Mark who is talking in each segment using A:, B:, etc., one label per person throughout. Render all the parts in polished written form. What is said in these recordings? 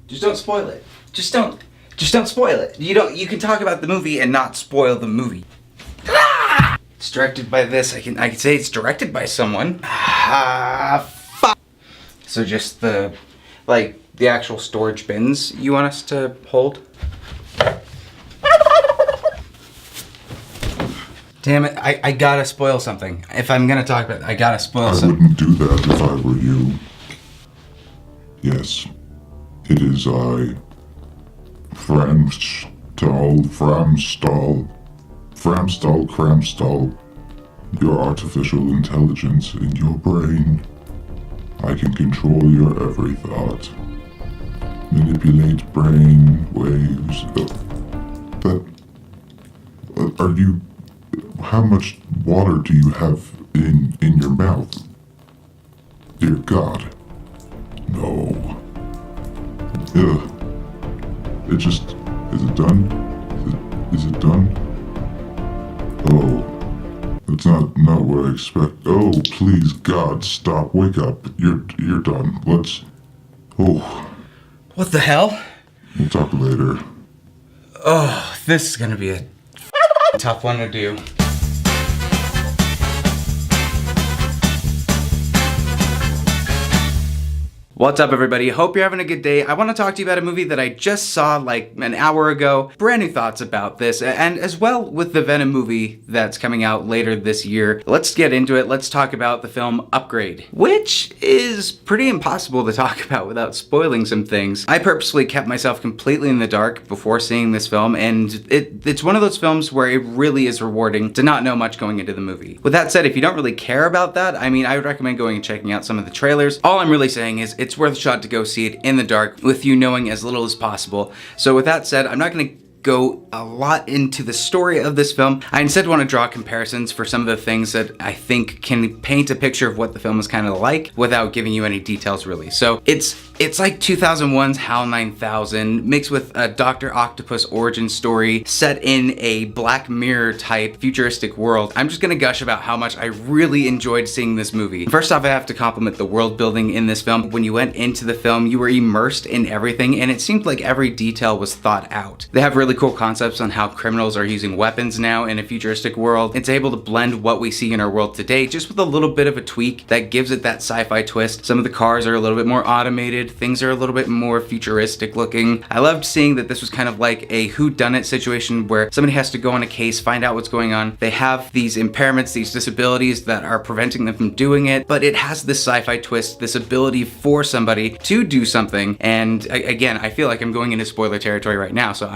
A: Just don't spoil it. Just don't spoil it. You can talk about the movie and not spoil the movie. It's directed by this. I can say it's directed by someone. Fuck. So just the actual storage bins you want us to hold? Damn it, I gotta spoil something. If I'm gonna talk about it, I gotta spoil something.
B: I wouldn't do that if I were you. Yes, it is I, Framstall, your artificial intelligence in your brain. I can control your every thought. Manipulate brain waves. Are you... How much water do you have in your mouth? Dear God. No. Ugh. It just... Is it done? Is it done? Oh. That's not what I expect. Oh, please, God, stop. Wake up. You're done. Let's... Oh.
A: What the hell?
B: We'll talk later.
A: Oh, this is gonna be a tough one to do. What's up, everybody? Hope you're having a good day. I want to talk to you about a movie that I just saw like an hour ago. Brand new thoughts about this, and as well with the Venom movie that's coming out later this year. Let's get into it. Let's talk about the film Upgrade, which is pretty impossible to talk about without spoiling some things. I purposely kept myself completely in the dark before seeing this film, and it's one of those films where it really is rewarding to not know much going into the movie. With that said, if you don't really care about that, I mean, I would recommend going and checking out some of the trailers. All I'm really saying is it's worth a shot to go see it in the dark with you knowing as little as possible. So with that said, I'm not going to go a lot into the story of this film. I instead want to draw comparisons for some of the things that I think can paint a picture of what the film is kind of like without giving you any details really. So it's like 2001's HAL 9000 mixed with a Dr. Octopus origin story set in a Black Mirror type futuristic world. I'm just gonna gush about how much I really enjoyed seeing this movie. First off, I have to compliment the world building in this film. When you went into the film, you were immersed in everything, and it seemed like every detail was thought out. They have really cool concepts on how criminals are using weapons now in a futuristic world. It's able to blend what we see in our world today just with a little bit of a tweak that gives it that sci-fi twist. Some of the cars are a little bit more automated. Things are a little bit more futuristic looking. I loved seeing that this was kind of like a whodunit situation where somebody has to go on a case, find out what's going on. They have these impairments, these disabilities that are preventing them from doing it, but it has this sci-fi twist, this ability for somebody to do something. And again, I feel like I'm going into spoiler territory right now, so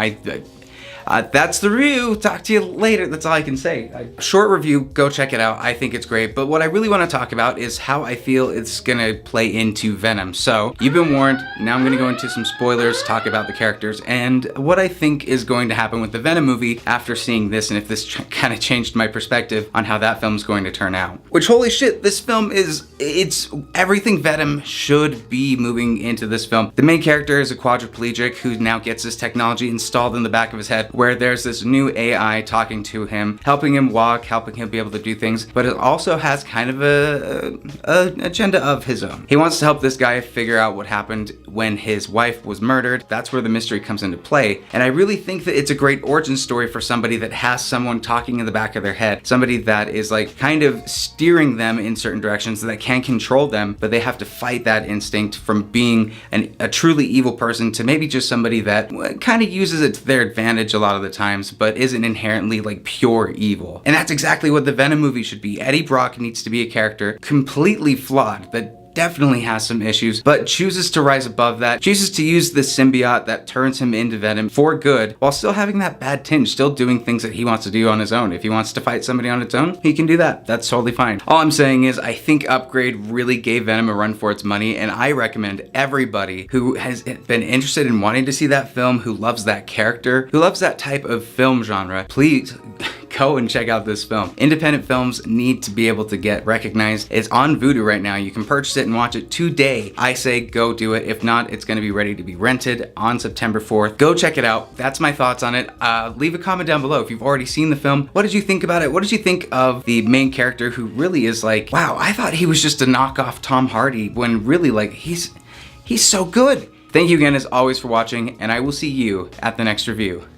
A: that's the review. Talk to you later. That's all I can say. Short review, go check it out. I think it's great. But what I really want to talk about is how I feel it's gonna play into Venom. So you've been warned. Now I'm gonna go into some spoilers, talk about the characters, and what I think is going to happen with the Venom movie after seeing this, and if this kind of changed my perspective on how that film's going to turn out. Which, holy shit, this film it's everything Venom should be moving into this film. The main character is a quadriplegic who now gets this technology installed in the back of his head, where there's this new AI talking to him, helping him walk, helping him be able to do things, but it also has kind of an agenda of his own. He wants to help this guy figure out what happened when his wife was murdered. That's where the mystery comes into play. And I really think that it's a great origin story for somebody that has someone talking in the back of their head, somebody that is like kind of steering them in certain directions that can control them, but they have to fight that instinct from being a truly evil person to maybe just somebody that kind of uses it to their advantage a lot of the times, but isn't inherently like pure evil. And that's exactly what the Venom movie should be. Eddie Brock needs to be a character completely flawed, that definitely has some issues, but chooses to rise above that, chooses to use this symbiote that turns him into Venom for good, while still having that bad tinge, still doing things that he wants to do on his own. If he wants to fight somebody on its own, he can do that. That's totally fine. All I'm saying is I think Upgrade really gave Venom a run for its money, and I recommend everybody who has been interested in wanting to see that film, who loves that character, who loves that type of film genre, please go and check out this film. Independent films need to be able to get recognized. It's on Vudu right now. You can purchase it and watch it today. I say go do it. If not, it's gonna be ready to be rented on September 4th. Go check it out. That's my thoughts on it. Leave a comment down below if you've already seen the film. What did you think about it? What did you think of the main character who really is like, wow, I thought he was just a knockoff Tom Hardy, when really like he's so good. Thank you again as always for watching, and I will see you at the next review.